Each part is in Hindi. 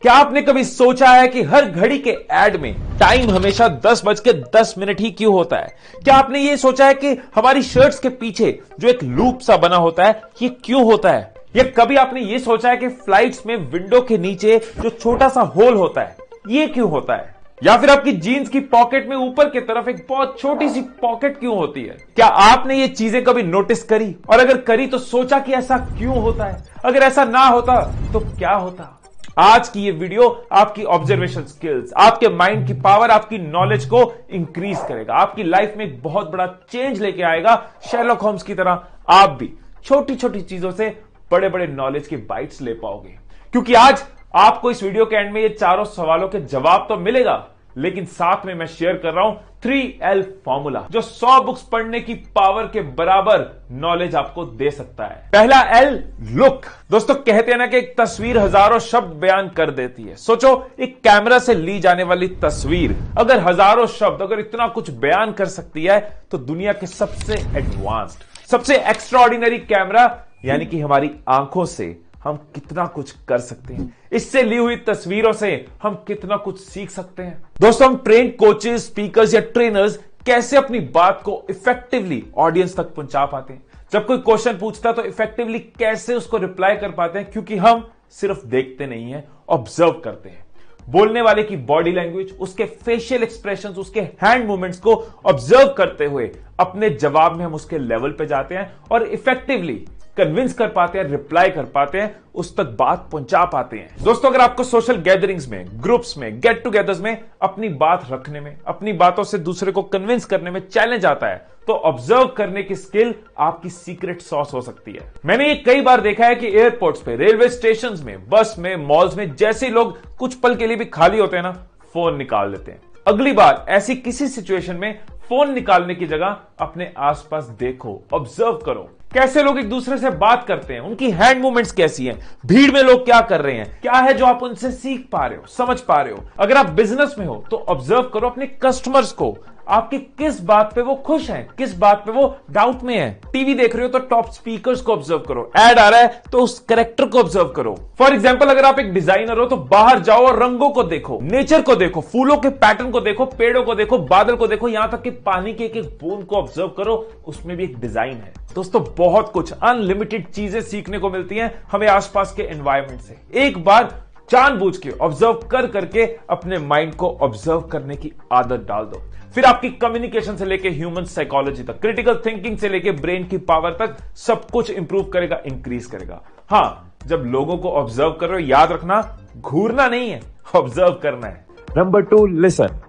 क्या आपने कभी सोचा है कि हर घड़ी के एड में टाइम हमेशा 10:10 ही क्यों होता है? क्या आपने ये सोचा है कि हमारी शर्ट्स के पीछे जो एक लूप सा बना होता है ये क्यों होता है? या कभी आपने ये सोचा है कि फ्लाइट्स में विंडो के नीचे जो छोटा सा होल होता है ये क्यों होता है? या फिर आपकी जीन्स की पॉकेट में ऊपर की तरफ एक बहुत छोटी सी पॉकेट क्यों होती है? क्या आपने ये चीजें कभी नोटिस करी? और अगर करी तो सोचा कि ऐसा क्यों होता है? अगर ऐसा ना होता तो क्या होता? आज की ये वीडियो आपकी ऑब्जर्वेशन स्किल्स, आपके माइंड की पावर, आपकी नॉलेज को इंक्रीज करेगा, आपकी लाइफ में एक बहुत बड़ा चेंज लेके आएगा। शेरलॉक होम्स की तरह आप भी छोटी छोटी चीजों से बड़े बड़े नॉलेज के बाइट्स ले पाओगे, क्योंकि आज आपको इस वीडियो के एंड में ये चारों सवालों के जवाब तो मिलेगा, लेकिन साथ में मैं शेयर कर रहा हूं 3L फॉर्मूला जो 100 बुक्स पढ़ने की पावर के बराबर नॉलेज आपको दे सकता है। पहला L, लुक। दोस्तों कहते हैं ना कि एक तस्वीर हजारों शब्द बयान कर देती है। सोचो एक कैमरा से ली जाने वाली तस्वीर अगर हजारों शब्द अगर इतना कुछ बयान कर सकती है तो दुनिया के सबसे एडवांस्ड, सबसे एक्स्ट्राऑर्डिनरी कैमरा यानी कि हमारी आंखों से हम कितना कुछ कर सकते हैं। इससे ली हुई तस्वीरों से हम कितना कुछ सीख सकते हैं। दोस्तों हम ट्रेन कोचेस, स्पीकर्स या ट्रेनर्स कैसे अपनी बात को इफेक्टिवली ऑडियंस तक पहुंचा पाते हैं? जब कोई क्वेश्चन पूछता है तो इफेक्टिवली कैसे उसको रिप्लाई कर पाते हैं? क्योंकि हम सिर्फ देखते नहीं है, ऑब्जर्व करते हैं। बोलने वाले की बॉडी लैंग्वेज, उसके फेशियल एक्सप्रेशंस, उसके हैंड मूवमेंट्स को ऑब्जर्व करते हुए अपने जवाब में हम उसके लेवल पे जाते हैं और इफेक्टिवली कन्विंस कर पाते हैं, रिप्लाई कर पाते हैं, उस तक बात पहुंचा पाते हैं। दोस्तों अगर आपको सोशल गैदरिंग्स में, ग्रुप्स में, गेट टुगेदर्स में अपनी बात रखने में, अपनी बातों से दूसरे को कन्विंस करने में चैलेंज आता है तो ऑब्जर्व करने की स्किल आपकी सीक्रेट सॉस हो सकती है। मैंने ये कई बार देखा है कि एयरपोर्ट्स पे, रेलवे स्टेशंस में, बस में, मॉल्स में जैसे लोग कुछ पल के लिए भी खाली होते हैं ना, फोन निकाल लेते हैं। अगली बार ऐसी किसी सिचुएशन में फोन निकालने की जगह अपने आसपास देखो, ऑब्जर्व करो कैसे लोग एक दूसरे से बात करते हैं, उनकी हैंड मूवमेंट्स कैसी हैं, भीड़ में लोग क्या कर रहे हैं, क्या है जो आप उनसे सीख पा रहे हो, समझ पा रहे हो। अगर आप बिजनेस में हो तो ऑब्जर्व करो अपने कस्टमर्स को, आपकी किस बात पे वो खुश हैं, किस बात पे वो डाउट में है। टीवी देख रहे हो तो टॉप स्पीकर्स को ऑब्जर्व करो, एड आ रहा है तो उस कैरेक्टर को ऑब्जर्व करो। फॉर एग्जांपल अगर आप एक डिजाइनर हो तो बाहर जाओ और रंगों को देखो, नेचर को देखो, फूलों के पैटर्न को देखो, पेड़ों को देखो, बादल को देखो, यहां तक कि पानी के एक एक बूंद को ऑब्जर्व करो, उसमें भी एक डिजाइन है। दोस्तों बहुत कुछ अनलिमिटेड चीजें सीखने को मिलती हैं हमें आसपास के एनवायरमेंट से। एक बार जानबूझ के ऑब्जर्व कर करके अपने माइंड को ऑब्जर्व करने की आदत डाल दो, फिर आपकी कम्युनिकेशन से लेके ह्यूमन साइकोलॉजी तक, क्रिटिकल थिंकिंग से लेके ब्रेन की पावर तक सब कुछ इंप्रूव करेगा, इंक्रीज करेगा। हाँ, जब लोगों को ऑब्जर्व कर रहे हो याद रखना घूरना नहीं है, ऑब्जर्व करना है। Number 2, listen.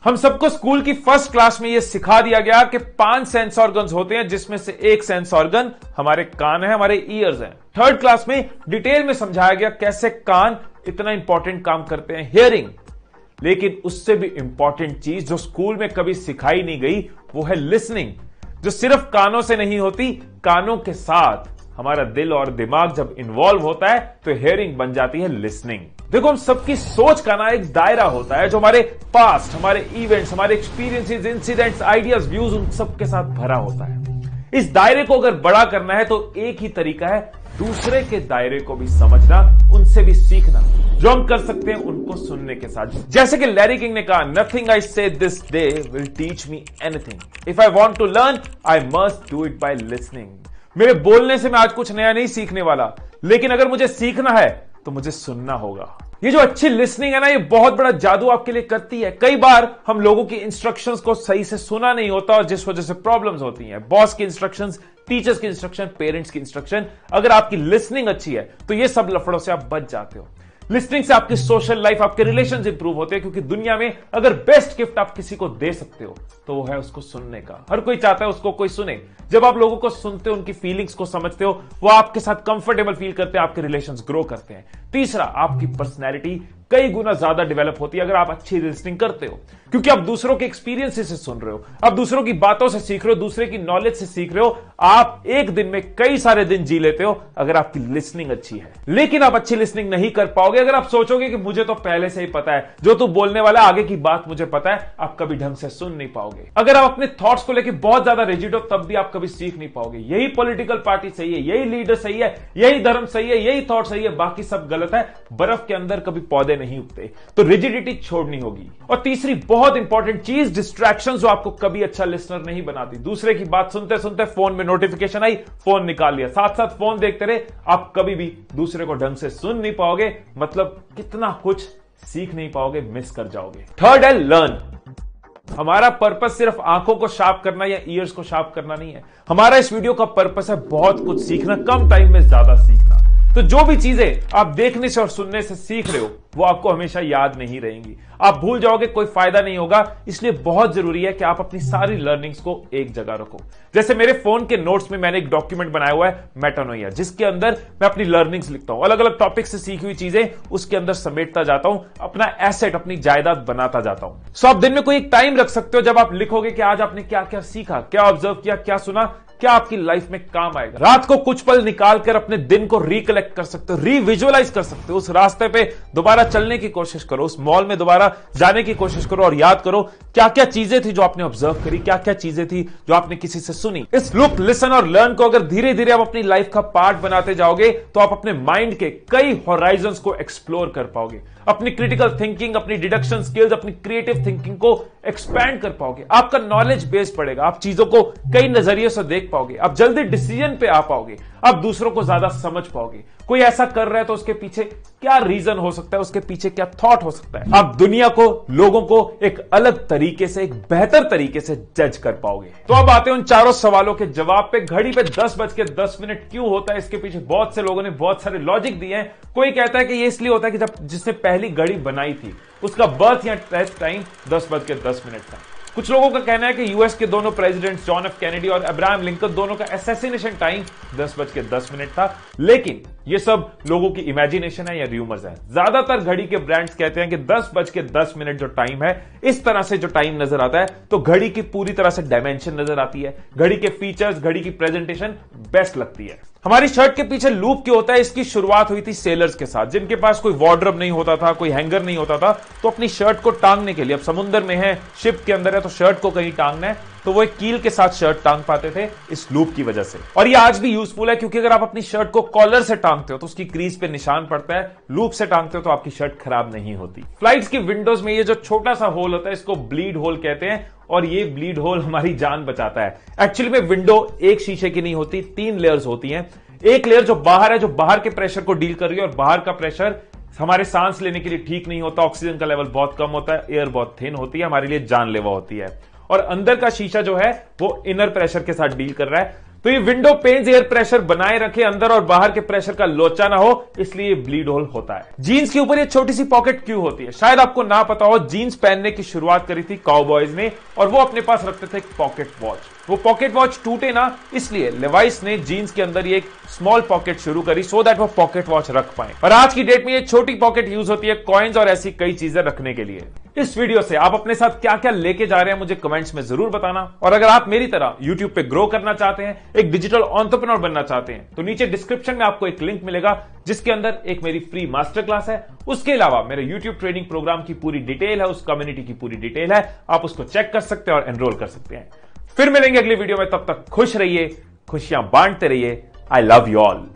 हम सबको स्कूल की फर्स्ट क्लास में यह सिखा दिया गया कि 5 सेंस ऑर्गन्स होते हैं, जिसमें से एक सेंस ऑर्गन हमारे कान है, हमारे ईयर्स हैं। थर्ड क्लास में डिटेल में समझाया गया कैसे कान इतना इंपॉर्टेंट काम करते हैं, हियरिंग। लेकिन उससे भी इंपॉर्टेंट चीज जो स्कूल में कभी सिखाई नहीं गई वो है लिसनिंग, जो सिर्फ कानों से नहीं होती, कानों के साथ हमारा दिल और दिमाग जब इन्वॉल्व होता है तो हियरिंग बन जाती है लिसनिंग। देखो हम सबकी सोच का ना एक दायरा होता है जो हमारे पास्ट, हमारे इवेंट्स, हमारे एक्सपीरियंसेस, इंसिडेंट्स, आइडियाज, व्यूज उन सब के साथ भरा होता है। इस दायरे को अगर बड़ा करना है तो एक ही तरीका है, दूसरे के दायरे को भी समझना, उनसे भी सीखना। जो हम कर सकते हैं उनको सुनने के साथ। जैसे कि लैरी किंग ने कहा, nothing I say this day will teach me anything. If I want to learn I must do it by listening. मेरे बोलने से मैं आज कुछ नया नहीं सीखने वाला, लेकिन अगर मुझे सीखना है तो मुझे सुनना होगा। ये जो अच्छी लिसनिंग है ना, ये बहुत बड़ा जादू आपके लिए करती है। कई बार हम लोगों की इंस्ट्रक्शंस को सही से सुना नहीं होता और जिस वजह से प्रॉब्लम्स होती हैं। बॉस की इंस्ट्रक्शंस, टीचर्स की इंस्ट्रक्शन, पेरेंट्स की इंस्ट्रक्शन, अगर आपकी लिसनिंग अच्छी है तो ये सब लफड़ों से आप बच जाते हो। लिसनिंग से आपकी सोशल लाइफ, आपके रिलेशंस इंप्रूव होते हैं, क्योंकि दुनिया में अगर बेस्ट गिफ्ट आप किसी को दे सकते हो तो वो है उसको सुनने का। हर कोई चाहता है उसको कोई सुने। जब आप लोगों को सुनते हो, उनकी फीलिंग्स को समझते हो, वो आपके साथ कंफर्टेबल फील करते हैं, आपके रिलेशंस ग्रो करते हैं। तीसरा, आपकी पर्सनैलिटी कई गुना ज्यादा डेवलप होती है अगर आप अच्छी लिसनिंग करते हो, क्योंकि आप दूसरों के एक्सपीरियंस से सुन रहे हो, आप दूसरों की बातों से सीख रहे हो, दूसरे की नॉलेज से सीख रहे हो। आप एक दिन में कई सारे दिन जी लेते हो अगर आपकी लिसनिंग अच्छी है। लेकिन आप अच्छी लिसनिंग नहीं कर पाओगे अगर आप सोचोगे कि मुझे तो पहले से ही पता है, जो तू बोलने वाला आगे की बात मुझे पता है। आप कभी ढंग से सुन नहीं पाओगे। अगर आप अपने थॉट्स को लेकर बहुत ज्यादा रिजिड हो तब भी आप कभी सीख नहीं पाओगे। यही पॉलिटिकल पार्टी सही है, यही लीडर सही है, यही धर्म सही है, यही थॉट सही है, बाकी सब गलत है। बर्फ के अंदर कभी पौधे नहीं उगते। तो रिजिडिटी छोड़नी होगी। और तीसरी बहुत इंपॉर्टेंट चीज, डिस्ट्रैक्शन जो आपको कभी अच्छा लिसनर नहीं बनाती। दूसरे की बात सुनते सुनते फोन में नोटिफिकेशन आई, फोन निकाल लिया, साथ साथ फोन देखते रहे, आप कभी भी दूसरे को ढंग से सुन नहीं पाओगे। मतलब कितना कुछ सीख नहीं पाओगे, मिस कर जाओगे। थर्ड है लर्न। हमारा पर्पस सिर्फ आंखों को शार्प करना या ईयर्स को शार्प करना नहीं है। हमारा इस वीडियो का पर्पस है बहुत कुछ सीखना, कम टाइम में ज्यादा सीखना। तो जो भी चीजें आप देखने से और सुनने से सीख रहे हो वो आपको हमेशा याद नहीं रहेंगी, आप भूल जाओगे, कोई फायदा नहीं होगा। इसलिए बहुत जरूरी है कि आप अपनी सारी लर्निंग्स को एक जगह रखो। जैसे मेरे फोन के नोट्स में मैंने एक डॉक्यूमेंट बनाया हुआ है मेटानोइया, जिसके अंदर मैं अपनी लर्निंग्स लिखता हूं, अलग अलग टॉपिक से सीखी हुई चीजें उसके अंदर समेटता जाता हूं, अपना एसेट, अपनी जायदाद बनाता जाता हूं। सो आप दिन में कोई एक टाइम रख सकते हो जब आप लिखोगे कि आज आपने क्या क्या सीखा, क्या ऑब्जर्व किया, क्या सुना, क्या आपकी लाइफ में काम आएगा। रात को कुछ पल निकालकर अपने दिन को रिकलेक्ट कर सकते हो, रिविजुअलाइज कर सकते हो। उस रास्ते पे दोबारा चलने की कोशिश करो, उस मॉल में दोबारा जाने की कोशिश करो और याद करो क्या क्या चीजें थी जो आपने ऑब्जर्व करी, क्या क्या चीजें थी जो आपने किसी से सुनी। इस लुक, लिसन और लर्न को अगर धीरे धीरे आप अपनी लाइफ का पार्ट बनाते जाओगे तो आप अपने माइंड के कई होराइजन्स को एक्सप्लोर कर पाओगे, अपनी क्रिटिकल थिंकिंग, अपनी डिडक्शन स्किल्स, अपनी क्रिएटिव थिंकिंग को एक्सपैंड कर पाओगे। आपका नॉलेज बेस बढ़ेगा, आप चीजों को कई नजरिए से देख पाओगे, आप जल्दी डिसीजन पे आ पाओगे, आप दूसरों को ज्यादा समझ पाओगे। कोई ऐसा कर रहा है तो उसके पीछे क्या रीजन हो सकता है, उसके पीछे क्या थॉट हो सकता है। आप दुनिया को, लोगों को एक अलग तरीके से, एक बेहतर तरीके से जज कर पाओगे। तो अब आते हैं उन चारों सवालों के जवाब पे। घड़ी पे 10:10 क्यों होता है, इसके पीछे बहुत से लोगों ने बहुत सारे लॉजिक दिए हैं। कोई कहता है कि ये इसलिए होता है कि जब जिसने पहली घड़ी बनाई थी उसका बर्थ या टेस्ट टाइम 10:10 था। कुछ लोगों का कहना है कि यूएस के दोनों प्रेसिडेंट्स जॉन एफ कैनेडी और अब्राहम लिंकन दोनों का असैसिनेशन टाइम 10:10 था। लेकिन ये सब लोगों की इमेजिनेशन है या र्यूमर्स है। ज्यादातर घड़ी के ब्रांड्स कहते हैं कि 10:10 जो टाइम है, इस तरह से जो टाइम नजर आता है तो घड़ी की पूरी तरह से डायमेंशन नजर आती है, घड़ी के फीचर्स, घड़ी की प्रेजेंटेशन बेस्ट लगती है। हमारी शर्ट के पीछे लूप क्यों होता है, इसकी शुरुआत हुई थी सेलर्स के साथ, जिनके पास कोई वार्डरोब नहीं होता था, कोई हैंगर नहीं होता था, तो अपनी शर्ट को टांगने के लिए, अब समुद्र में है, शिप के अंदर है, तो शर्ट को कहीं टांगना है तो वो एक कील के साथ शर्ट टांग पाते थे इस लूप की वजह से। और ये आज भी यूजफुल है, क्योंकि अगर आप अपनी शर्ट को कॉलर से टांगते हो तो उसकी क्रीज पे निशान पड़ता है, लूप से टांगते हो तो आपकी शर्ट खराब नहीं होती। फ्लाइट्स की विंडोज में ये जो छोटा सा होल होता है इसको ब्लीड होल कहते हैं, और ये ब्लीड होल हमारी जान बचाता है। एक्चुअली में विंडो एक शीशे की नहीं होती, 3 लेयर्स होती हैं। एक लेयर जो बाहर है, जो बाहर के प्रेशर को डील कर रही है, और बाहर का प्रेशर हमारे सांस लेने के लिए ठीक नहीं होता, ऑक्सीजन का लेवल बहुत कम होता है, एयर बहुत थिन होती है, हमारे लिए जानलेवा होती है। और अंदर का शीशा जो है वो इनर प्रेशर के साथ डील कर रहा है। तो ये विंडो पेन्स एयर प्रेशर बनाए रखे, अंदर और बाहर के प्रेशर का लोचा ना हो, इसलिए ब्लीड होल होता है। जीन्स के ऊपर ये छोटी सी पॉकेट क्यों होती है, शायद आपको ना पता हो। जीन्स पहनने की शुरुआत करी थी काउबॉयज ने, और वो अपने पास रखते थे एक पॉकेट वॉच। वो पॉकेट वॉच टूटे ना, इसलिए लेवाइस ने जीन्स के अंदर ये एक स्मॉल पॉकेट शुरू करी, सो दैट वो पॉकेट वॉच रख पाए। और आज की डेट में ये छोटी पॉकेट यूज होती है कॉइन्स और ऐसी कई चीजें रखने के लिए। इस वीडियो से आप अपने साथ क्या क्या लेके जा रहे हैं मुझे कमेंट्स में जरूर बताना। और अगर आप मेरी तरह यूट्यूब पे ग्रो करना चाहते हैं, एक डिजिटल एंटरप्रेन्योर बनना चाहते हैं, तो नीचे डिस्क्रिप्शन में आपको एक लिंक मिलेगा जिसके अंदर एक मेरी फ्री मास्टर क्लास है। उसके अलावा मेरे यूट्यूब ट्रेनिंग प्रोग्राम की पूरी डिटेल है, उस कम्युनिटी की पूरी डिटेल है, आप उसको चेक कर सकते हैं और एनरोल कर सकते हैं। फिर मिलेंगे अगली वीडियो में, तब तक खुश रहिए, खुशियां बांटते रहिए। I love you all.